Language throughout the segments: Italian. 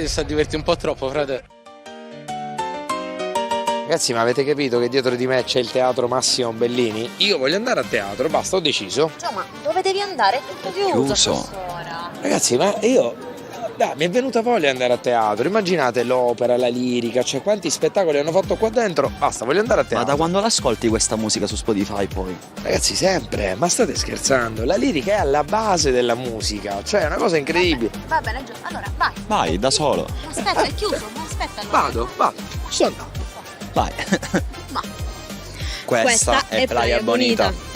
ti sta divertendo un po' troppo, frate. Ragazzi, ma avete capito che dietro di me c'è il teatro Massimo Bellini? Io voglio andare a teatro, basta, ho deciso. Cioè, ma dove devi andare? È tutto chiuso. a quest'ora. Ragazzi, ma io... Dai, mi è venuta voglia di andare a teatro. Immaginate l'opera, la lirica, cioè quanti spettacoli hanno fatto qua dentro. Basta, voglio andare a teatro. Ma da quando l'ascolti questa musica su Spotify poi? Ragazzi, sempre, ma state scherzando? La lirica è alla base della musica, cioè è una cosa incredibile. Va bene, giù. Allora, vai. Vai, da solo. Aspetta, è chiuso. Aspetta, allora. Vado, sto andando. Vai. Ma. Questa è Playa Bonita.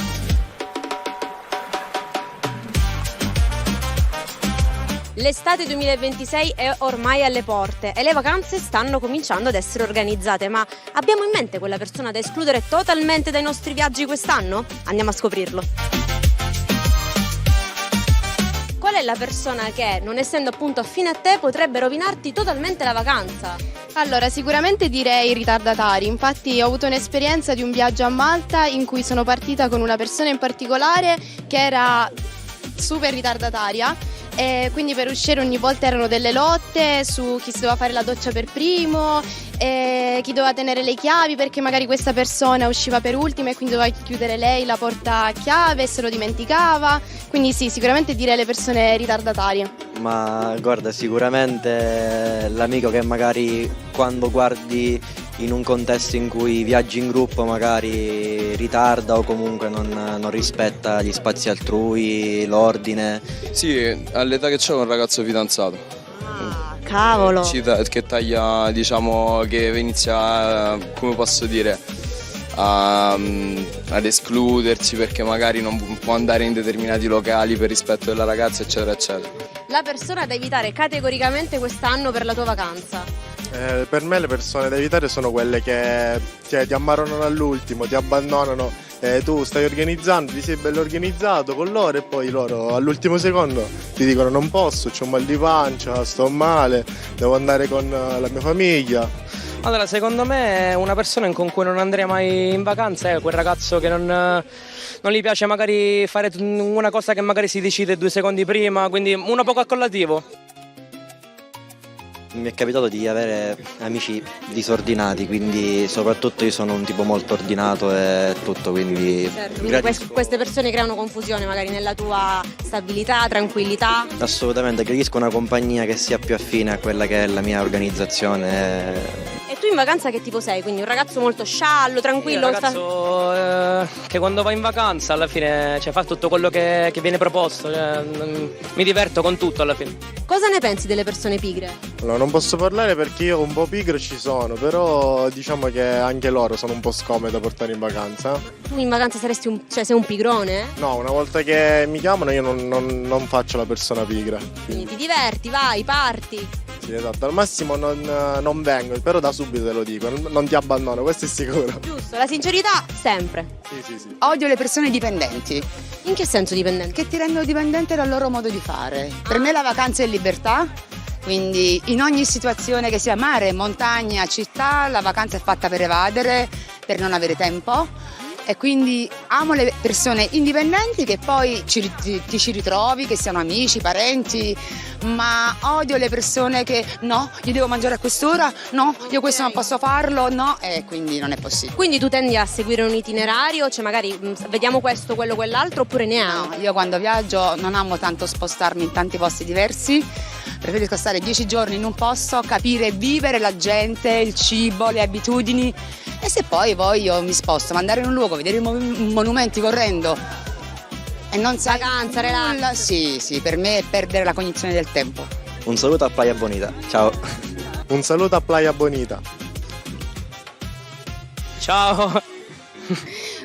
L'estate 2026 è ormai alle porte e le vacanze stanno cominciando ad essere organizzate, ma abbiamo in mente quella persona da escludere totalmente dai nostri viaggi quest'anno? Andiamo a scoprirlo. Qual è la persona che, non essendo appunto affine a te, potrebbe rovinarti totalmente la vacanza? Allora, sicuramente direi i ritardatari. Infatti ho avuto un'esperienza di un viaggio a Malta in cui sono partita con una persona in particolare che era super ritardataria. E quindi per uscire ogni volta erano delle lotte su chi si doveva fare la doccia per primo, e chi doveva tenere le chiavi perché magari questa persona usciva per ultima e quindi doveva chiudere lei la porta a chiave e se lo dimenticava. Quindi sì, sicuramente direi le persone ritardatarie. Ma guarda, sicuramente l'amico che magari quando guardi in un contesto in cui viaggi in gruppo magari ritarda o comunque non rispetta gli spazi altrui, l'ordine. Sì, all'età che c'ho un ragazzo fidanzato. Ah, cavolo! Che taglia, diciamo, che inizia, come posso dire, ad escludersi perché magari non può andare in determinati locali per rispetto della ragazza, eccetera, eccetera. La persona da evitare categoricamente quest'anno per la tua vacanza? Per me le persone da evitare sono quelle che ti ammaronano all'ultimo, ti abbandonano, tu stai organizzando, ti sei bello organizzato con loro e poi loro all'ultimo secondo ti dicono non posso, c'ho un mal di pancia, sto male, devo andare con la mia famiglia. Allora, secondo me una persona con cui non andrei mai in vacanza è quel ragazzo che non gli piace magari fare una cosa che magari si decide 2 secondi prima, quindi uno poco accollativo. Mi è capitato di avere amici disordinati, quindi soprattutto io sono un tipo molto ordinato e tutto, quindi... Certo, quindi queste persone creano confusione magari nella tua stabilità, tranquillità? Assolutamente, gradisco una compagnia che sia più affine a quella che è la mia organizzazione. E tu in vacanza che tipo sei? Quindi un ragazzo molto sciallo, tranquillo? Un ragazzo che quando va in vacanza alla fine fa tutto quello che viene proposto, mi diverto con tutto alla fine. Cosa ne pensi delle persone pigre? Allora, non posso parlare perché io un po' pigro ci sono, però diciamo che anche loro sono un po' scomode da portare in vacanza. Tu in vacanza sei un pigrone? No, una volta che mi chiamano io non faccio la persona pigra. Quindi ti diverti, vai, parti. Sì, esatto, al massimo non vengo, però da subito te lo dico, non ti abbandono, questo è sicuro. Giusto, la sincerità sempre. Sì. Odio le persone dipendenti. In che senso dipendenti? Che ti rendono dipendente dal loro modo di fare. Per me la vacanza è libertà, quindi in ogni situazione che sia mare, montagna, città, la vacanza è fatta per evadere, per non avere tempo. E quindi amo le persone indipendenti che poi ti ci ritrovi, che siano amici, parenti, ma odio le persone che no, io devo mangiare a quest'ora, no, io questo non posso farlo, no, e quindi non è possibile. Quindi tu tendi a seguire un itinerario, cioè magari vediamo questo, quello, quell'altro, oppure neanche? No, io quando viaggio non amo tanto spostarmi in tanti posti diversi, preferisco stare 10 giorni in un posto, capire e vivere la gente, il cibo, le abitudini. E se poi voglio mi sposto, ma andare in un luogo, vedere i monumenti correndo e non sai vacanza, nulla, relax. Sì, per me è perdere la cognizione del tempo. Un saluto a Playa Bonita, ciao. Un saluto a Playa Bonita. Ciao.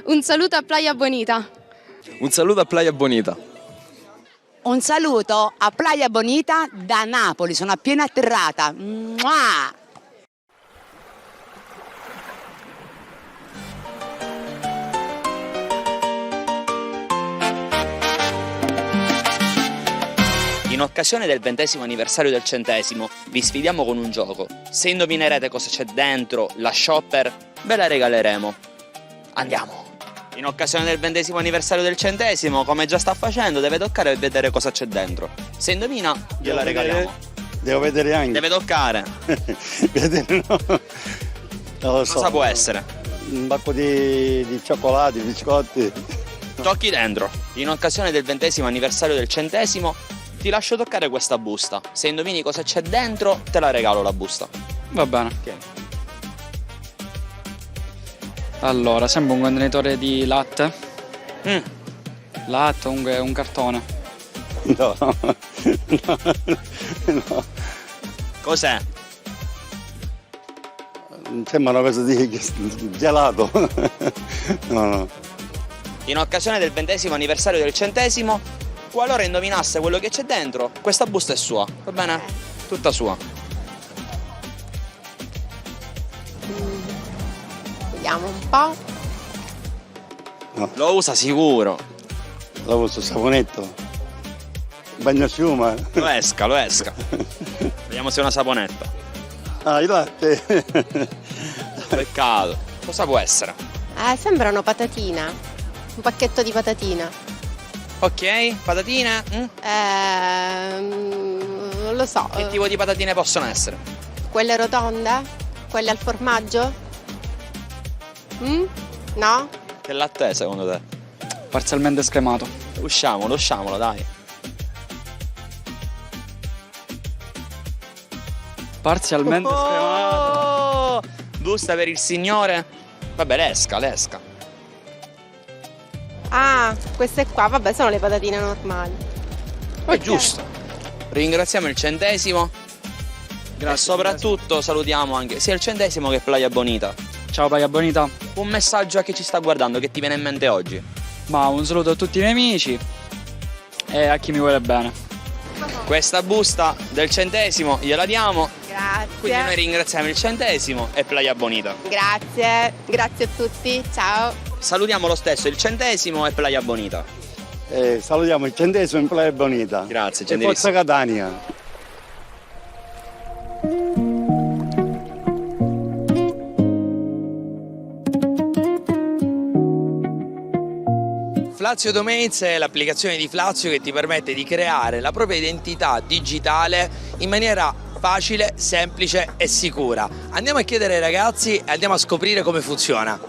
Un saluto a Playa Bonita. Un saluto a Playa Bonita. Un saluto a Playa Bonita da Napoli, sono appena atterrata. Mua! In occasione del 20° anniversario del 100° vi sfidiamo con un gioco. Se indovinerete cosa c'è dentro la shopper, ve la regaleremo. Andiamo! In occasione del 20° anniversario del 100°, come già sta facendo, deve toccare e vedere cosa c'è dentro. Se indovina, gliela regaliamo. Devo vedere anche. Deve toccare. Vedere no. Non lo so. Cosa può essere? Un bacco di cioccolati, biscotti. Tocchi dentro. In occasione del 20° anniversario del 100°, ti lascio toccare questa busta. Se indovini cosa c'è dentro, te la regalo la busta. Va bene. Allora, sembra un contenitore di latte. Latte, comunque un cartone. No. No. Cos'è? Sembra una cosa di gelato. No. In occasione del 20° anniversario del 100°, qualora indovinasse quello che c'è dentro, questa busta è sua, va bene? Tutta sua. Vediamo un po'. No. Lo usa sicuro. Lo uso saponetto. Bagnosciuma. Lo esca. Vediamo se è una saponetta. Ah, il latte. Peccato. Cosa può essere? Sembrano patatina. Un pacchetto di patatina. Ok, patatine? Non lo so. Che tipo di patatine possono essere? Quelle rotonde? Quelle al formaggio? No? Che latte è secondo te? Parzialmente scremato. Usciamolo, dai. Parzialmente scremato. Busta per il signore? Vabbè, l'esca. Ah, queste qua, vabbè, sono le patatine normali. È giusto. Ringraziamo il 100°. Grazie. E soprattutto salutiamo anche sia il 100° che Playa Bonita. Ciao Playa Bonita. Un messaggio a chi ci sta guardando, che ti viene in mente oggi? Ma un saluto a tutti i miei amici e a chi mi vuole bene. Questa busta del 100° gliela diamo. Grazie. Quindi noi ringraziamo il 100° e Playa Bonita. Grazie a tutti, ciao. Salutiamo lo stesso il 100° e Playa Bonita. Salutiamo il 100° in Playa Bonita. Grazie, E gentilissimo. Forza Catania. Flazio Domains è l'applicazione di Flazio che ti permette di creare la propria identità digitale in maniera facile, semplice e sicura. Andiamo a chiedere ai ragazzi e andiamo a scoprire come funziona.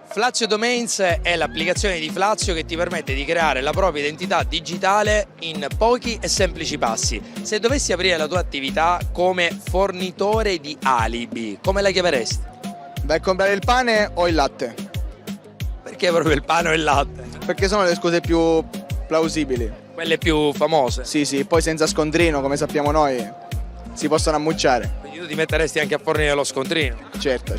Flazio Domains è l'applicazione di Flazio che ti permette di creare la propria identità digitale in pochi e semplici passi. Se dovessi aprire la tua attività come fornitore di alibi, come la chiameresti? Vai a comprare il pane o il latte? Perché proprio il pane o il latte? Perché sono le scuse più plausibili. Quelle più famose? Sì, poi senza scontrino, come sappiamo noi, si possono ammucciare. Quindi tu ti metteresti anche a fornire lo scontrino? Certo.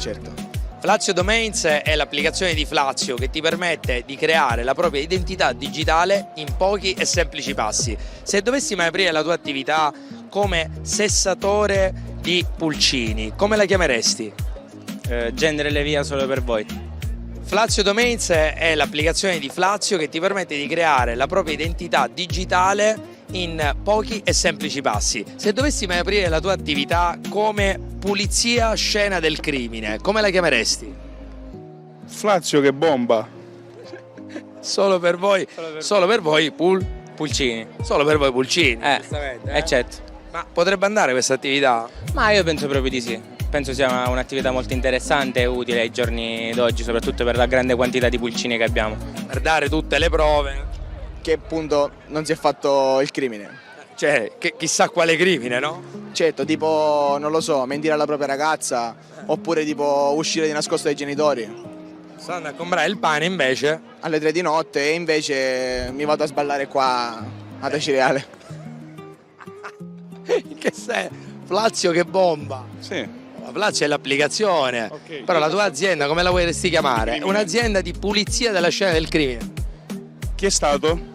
Flazio Domains è l'applicazione di Flazio che ti permette di creare la propria identità digitale in pochi e semplici passi. Se dovessi mai aprire la tua attività come sessatore di pulcini, come la chiameresti? Genere le via solo per voi. Flazio Domains è l'applicazione di Flazio che ti permette di creare la propria identità digitale in pochi e semplici passi. Se dovessi mai aprire la tua attività come pulizia scena del crimine, come la chiameresti? Flazio che bomba. Solo per voi Pulcini. Solo per voi pulcini. Certo. Ma potrebbe andare questa attività? Ma io penso proprio di sì. Penso sia un'attività molto interessante e utile ai giorni d'oggi, soprattutto per la grande quantità di pulcini che abbiamo. Per dare tutte le prove. Che appunto non si è fatto il crimine. Cioè, chissà quale crimine, no? Certo, tipo, non lo so, mentire alla propria ragazza, oppure tipo uscire di nascosto dai genitori. Stanno a comprare il pane invece alle 3 di notte e invece mi vado a sballare qua ad Acireale. Che sei? Flazio che bomba. Sì. Flazio è l'applicazione. Okay. Però la tua azienda come la vorresti chiamare? Un'azienda di pulizia della scena del crimine. Chi è stato?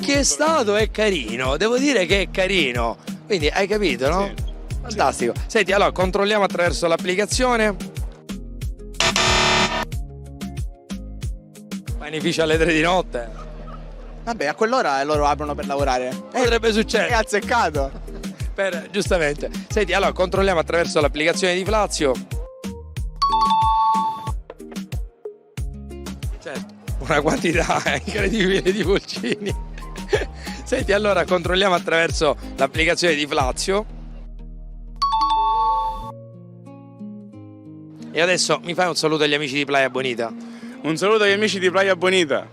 Chi è stato è carino, devo dire che è carino. Quindi hai capito, no? Sì. Fantastico. Senti, allora controlliamo attraverso l'applicazione. Panificio alle 3 di notte. Vabbè, a quell'ora loro aprono per lavorare. Potrebbe succedere. È azzeccato. Giustamente. Senti, allora controlliamo attraverso l'applicazione di Flazio. Certo, una quantità incredibile di pulcini. Senti, allora controlliamo attraverso l'applicazione di Flazio. E adesso mi fai un saluto agli amici di Playa Bonita? Un saluto agli amici di Playa Bonita.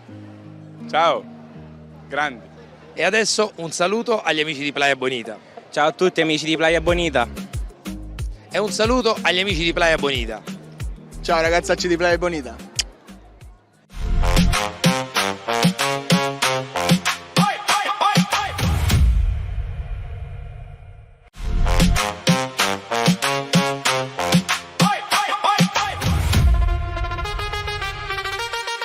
Ciao, grandi. E adesso un saluto agli amici di Playa Bonita. Ciao a tutti amici di Playa Bonita. E un saluto agli amici di Playa Bonita. Ciao ragazzacci di Playa Bonita.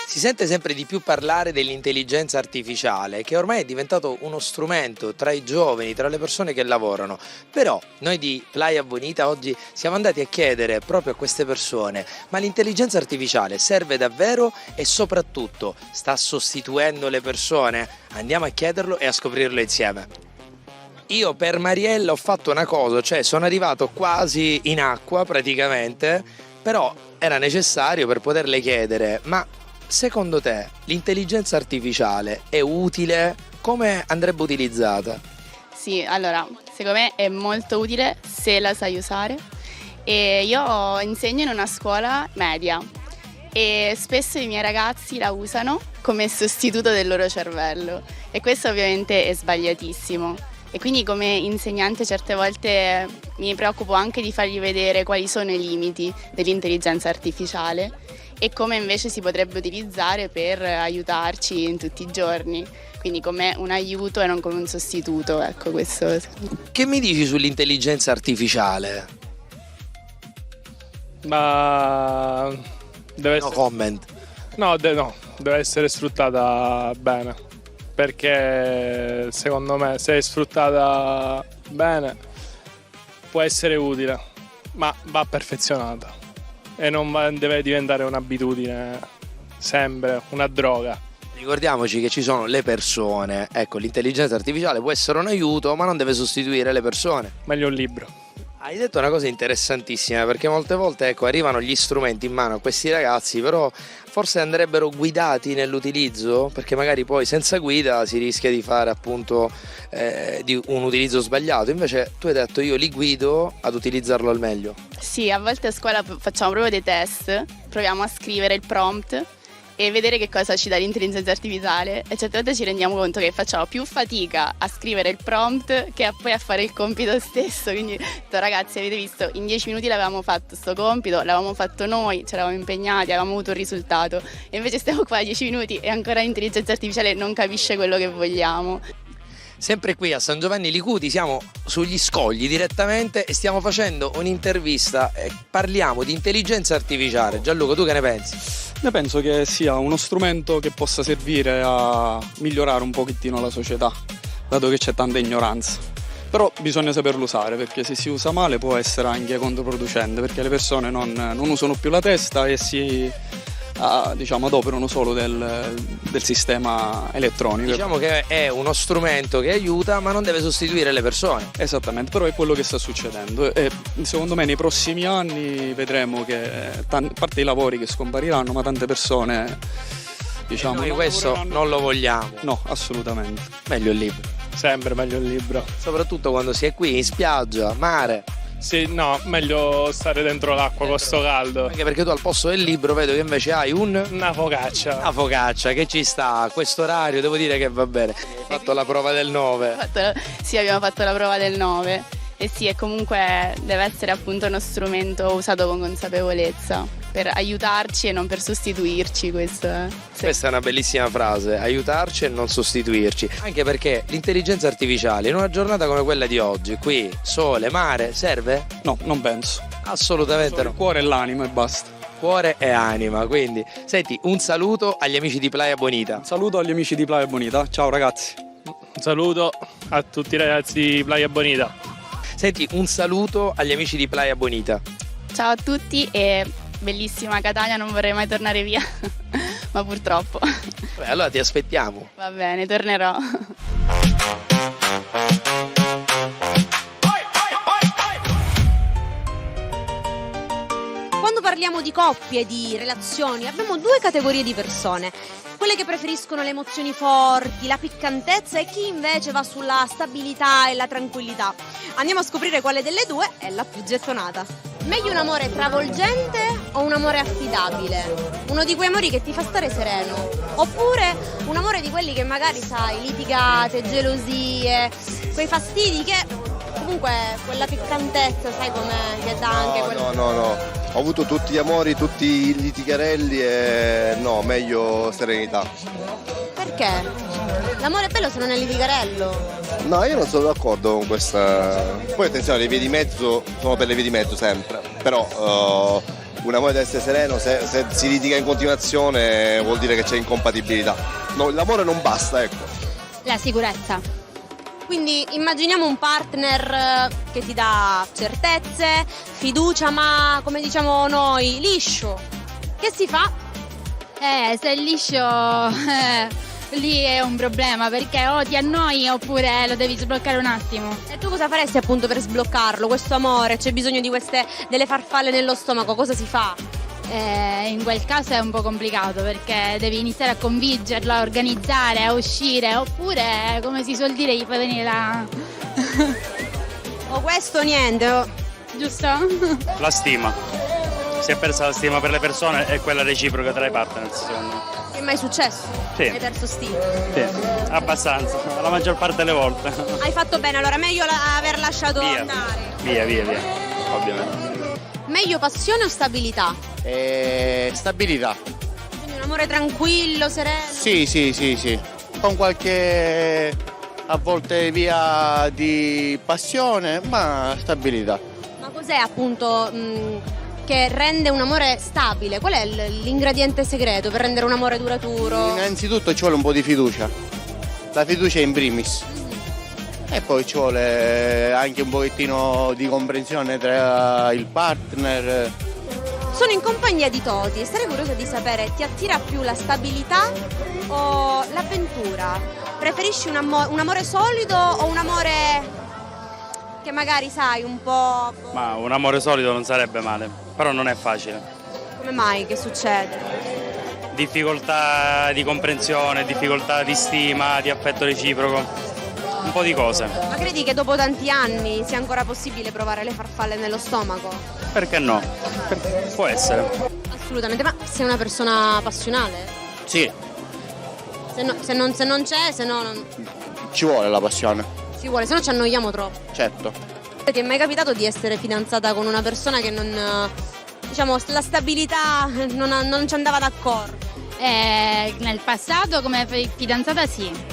Si sente sempre di più parlare dell'intelligenza artificiale, che ormai è diventato uno strumento tra i giovani, tra le persone che lavorano. Però noi di Playa Bonita oggi siamo andati a chiedere proprio a queste persone: ma l'intelligenza artificiale serve davvero e soprattutto sta sostituendo le persone? Andiamo a chiederlo e a scoprirlo insieme. Io per Mariella ho fatto una cosa, cioè sono arrivato quasi in acqua praticamente, però era necessario per poterle chiedere: ma secondo te l'intelligenza artificiale è utile? Come andrebbe utilizzata? Sì, allora, secondo me è molto utile se la sai usare. E io insegno in una scuola media e spesso i miei ragazzi la usano come sostituto del loro cervello e questo ovviamente è sbagliatissimo. E quindi come insegnante certe volte mi preoccupo anche di fargli vedere quali sono i limiti dell'intelligenza artificiale e come invece si potrebbe utilizzare per aiutarci in tutti i giorni, quindi come un aiuto e non come un sostituto, ecco questo. Che mi dici sull'intelligenza artificiale? Ma deve No essere... comment. No, deve essere sfruttata bene, perché secondo me se è sfruttata bene può essere utile, ma va perfezionata e non deve diventare un'abitudine, sempre una droga. Ricordiamoci che ci sono le persone, ecco, l'intelligenza artificiale può essere un aiuto ma non deve sostituire le persone. Meglio un libro. Hai detto una cosa interessantissima, perché molte volte ecco, arrivano gli strumenti in mano a questi ragazzi, però forse andrebbero guidati nell'utilizzo, perché magari poi senza guida si rischia di fare appunto di un utilizzo sbagliato. Invece tu hai detto: io li guido ad utilizzarlo al meglio. Sì, a volte a scuola facciamo proprio dei test, proviamo a scrivere il prompt e vedere che cosa ci dà l'intelligenza artificiale e certe volte ci rendiamo conto che facciamo più fatica a scrivere il prompt che poi a fare il compito stesso. Quindi ragazzi, avete visto, in 10 minuti l'avevamo fatto sto compito, l'avevamo fatto noi, ci eravamo impegnati, avevamo avuto un risultato e invece stiamo qua 10 minuti e ancora l'intelligenza artificiale non capisce quello che vogliamo. Sempre qui a San Giovanni Licuti siamo sugli scogli direttamente e stiamo facendo un'intervista e parliamo di intelligenza artificiale. Gianluca, tu che ne pensi? Ne penso che sia uno strumento che possa servire a migliorare un pochettino la società, dato che c'è tanta ignoranza. Però bisogna saperlo usare, perché se si usa male può essere anche controproducente, perché le persone non usano più la testa e si adoperano solo del sistema elettronico. Diciamo che è uno strumento che aiuta ma non deve sostituire le persone. Esattamente, però è quello che sta succedendo e secondo me nei prossimi anni vedremo che a parte i lavori che scompariranno, ma tante persone noi questo non lo vogliamo. No, assolutamente. Meglio il libro. Sempre meglio il libro. Soprattutto quando si è qui in spiaggia, mare. Sì, no, meglio stare dentro l'acqua con sto caldo. Anche perché tu al posto del libro vedo che invece hai una focaccia. Una focaccia che ci sta a questo orario, devo dire che va bene. Hai fatto la prova del 9. Sì, abbiamo fatto la prova del 9. E sì, e comunque deve essere appunto uno strumento usato con consapevolezza per aiutarci e non per sostituirci. Questa è una bellissima frase, aiutarci e non sostituirci. Anche perché l'intelligenza artificiale in una giornata come quella di oggi, qui, sole, mare, serve? No, non penso. Assolutamente solo no. Il cuore e l'anima e basta. Cuore e anima, quindi. Senti, un saluto agli amici di Playa Bonita. Un saluto agli amici di Playa Bonita, ciao ragazzi. Un saluto a tutti i ragazzi di Playa Bonita. Senti, un saluto agli amici di Playa Bonita. Ciao a tutti e bellissima Catania, non vorrei mai tornare via, ma purtroppo. Beh, allora ti aspettiamo. Va bene, tornerò. Quando parliamo di coppie, di relazioni, abbiamo due categorie di persone. quelle che preferiscono le emozioni forti, la piccantezza e chi invece va sulla stabilità e la tranquillità. Andiamo a scoprire quale delle due è la più gettonata. Meglio un amore travolgente o un amore affidabile? Uno di quei amori che ti fa stare sereno? Oppure un amore di quelli che magari, sai, litigate, gelosie, quei fastidi che comunque quella piccantezza, sai com'è, che dà anche quel... No. Ho avuto tutti gli amori, tutti i litigarelli e no, meglio serenità. Perché? L'amore è bello se non è litigarello. No, io non sono d'accordo con questa. Poi attenzione, le vie di mezzo sono per le vie di mezzo sempre. Però un amore deve essere sereno, se si litiga in continuazione vuol dire che c'è incompatibilità. No, l'amore non basta, ecco. La sicurezza. Quindi immaginiamo un partner che ti dà certezze, fiducia, ma come diciamo noi, liscio. Che si fa? Se è liscio, lì è un problema, perché o ti annoi oppure lo devi sbloccare un attimo. E tu cosa faresti appunto per sbloccarlo, questo amore? C'è bisogno di delle farfalle nello stomaco, cosa si fa? In quel caso è un po' complicato perché devi iniziare a convincerlo, a organizzare, a uscire, oppure, come si suol dire, gli fa venire la... O questo o niente, giusto? La stima. Si è persa la stima per le persone e quella reciproca tra i partner, secondo me. Che è mai successo? Sì. Hai perso stima? Sì, abbastanza, la maggior parte delle volte. Hai fatto bene, allora meglio aver lasciato andare. Via, ovviamente. Meglio passione o stabilità? Stabilità. Quindi un amore tranquillo, sereno? Sì. Con qualche a volte via di passione, ma stabilità. Ma cos'è appunto che rende un amore stabile? Qual è l'ingrediente segreto per rendere un amore duraturo? Innanzitutto ci vuole un po' di fiducia. La fiducia in primis. E poi ci vuole anche un pochettino di comprensione tra il partner. Sono in compagnia di Toti e sarei curiosa di sapere, ti attira più la stabilità o l'avventura? Preferisci un amore solido o un amore che magari sai un po'... Ma un amore solido non sarebbe male, però non è facile. Come mai? Che succede? Difficoltà di comprensione, difficoltà di stima, di affetto reciproco. Un po' di cose. Ma credi che dopo tanti anni sia ancora possibile provare le farfalle nello stomaco? Perché no? Può essere. Assolutamente, ma sei una persona passionale? Sì. Se non c'è, se no non... Ci vuole la passione. Si vuole, se no ci annoiamo troppo. Certo. Ti è mai capitato di essere fidanzata con una persona che non... diciamo, la stabilità non ci andava d'accordo? Nel passato come fidanzata sì.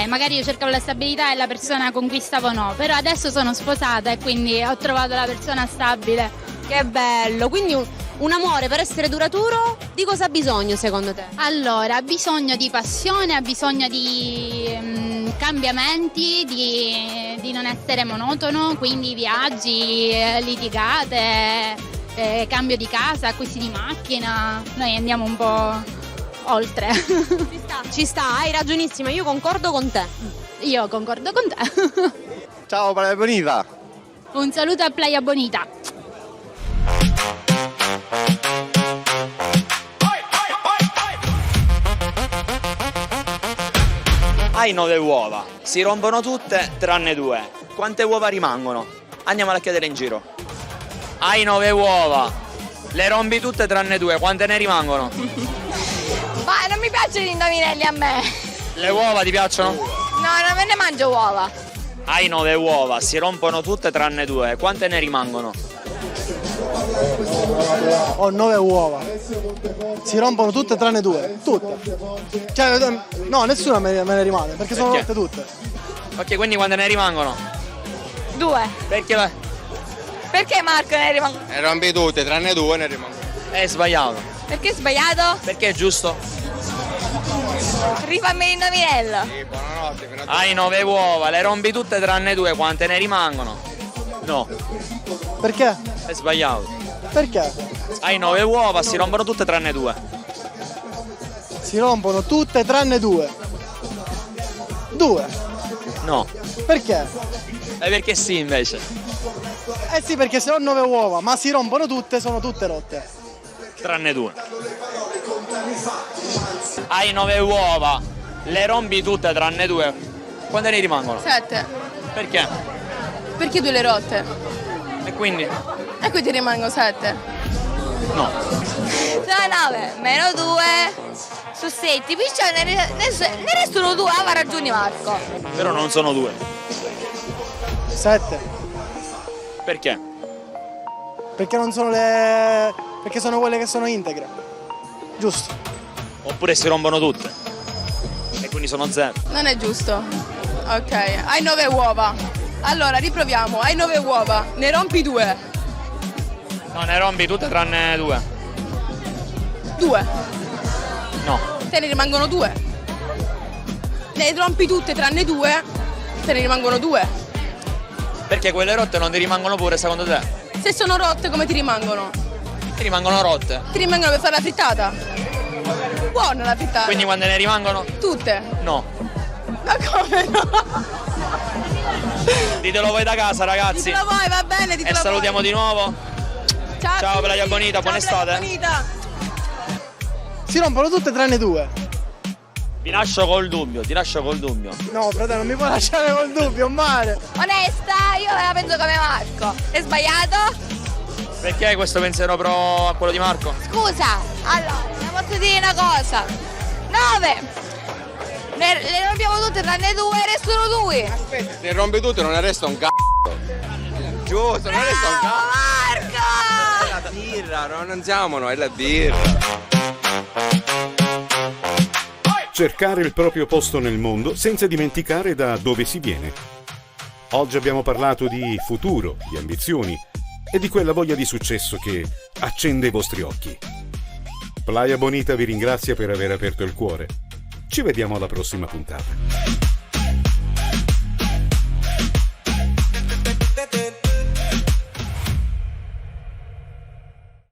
Magari io cercavo la stabilità e la persona conquistavo no, però adesso sono sposata e quindi ho trovato la persona stabile. Che bello, quindi un amore per essere duraturo di cosa ha bisogno secondo te? Allora, ha bisogno di passione, ha bisogno di cambiamenti, di non essere monotono, quindi viaggi, litigate, cambio di casa, acquisti di macchina, noi andiamo un po' oltre. Ci sta, hai ragionissima, io concordo con te. Io concordo con te. Ciao Playa Bonita. Un saluto a Playa Bonita. Hai 9 uova, si rompono tutte tranne 2. Quante uova rimangono? Andiamola a chiedere in giro. Hai 9 uova, le rompi tutte tranne 2, quante ne rimangono? Ma non mi piacciono gli indovinelli a me. Le uova ti piacciono? No, non me ne mangio uova. Hai 9 uova, si rompono tutte tranne 2, quante ne rimangono? Ho 9 uova, si rompono tutte tranne 2, tutte. Cioè, no, nessuna me ne rimane, perché sono rotte tutte. Ok, quindi quante ne rimangono? 2. Perché? Perché Marco ne rimangono? Ne rompi tutte, tranne 2 ne rimangono. È sbagliato. Perché è sbagliato? Perché è giusto? Rifammi l'indovinello. Sì, buonanotte. Hai 9 uova, le rompi tutte tranne 2, quante ne rimangono? No. Perché? È sbagliato. Perché? Hai 9 uova, si rompono tutte tranne 2. Si rompono tutte tranne 2. 2. No. Perché? Perché sì invece. Eh sì, perché se ho 9 uova, ma si rompono tutte, sono tutte rotte. Tranne 2. Hai 9 uova, le rompi tutte tranne 2. Quante ne rimangono? 7. Perché? Perché 2 le rotte? E quindi? E qui ti rimango 7. No. Sono 9 meno 2 su 7, perciò ne restano 2, aveva ragione Marco. Però non sono 2. 7. Perché? Perché non sono le... perché sono quelle che sono integre. Giusto. Oppure si rompono tutte. E quindi sono 0. Non è giusto. Ok, hai 9 uova. Allora, riproviamo. Hai 9 uova, ne rompi 2. No, ne rompi tutte tranne 2. 2. No. Te ne rimangono 2. Ne rompi tutte tranne 2, te ne rimangono 2. Perché quelle rotte non ti rimangono pure secondo te? Se sono rotte come ti rimangono? Ti rimangono rotte. Ti rimangono per fare la frittata. Buona la frittata. Quindi quante ne rimangono? Tutte. No. Ma come no? Ditelo voi da casa, ragazzi. Ditelo voi, va bene, ditelo E salutiamo voi. di nuovo. Ciao Playa Bonita, buona estate. Si rompono tutte tranne 2. Ti lascio col dubbio. No, fratello, non mi puoi lasciare col dubbio, male. Onesta, io la penso come Marco. È sbagliato? Perché questo pensiero pro a quello di Marco? Scusa, allora, posso dire una cosa. 9. Le rompiamo tutte tranne 2, restano 2. Aspetta, ne rompi tutte, non ne resta un c***o. Giusto, non ne resta un c***o. Marco! È la birra, non siamo noi, è la birra. Cercare il proprio posto nel mondo senza dimenticare da dove si viene. Oggi abbiamo parlato di futuro, di ambizioni e di quella voglia di successo che accende i vostri occhi. Playa Bonita vi ringrazia per aver aperto il cuore. Ci vediamo alla prossima puntata.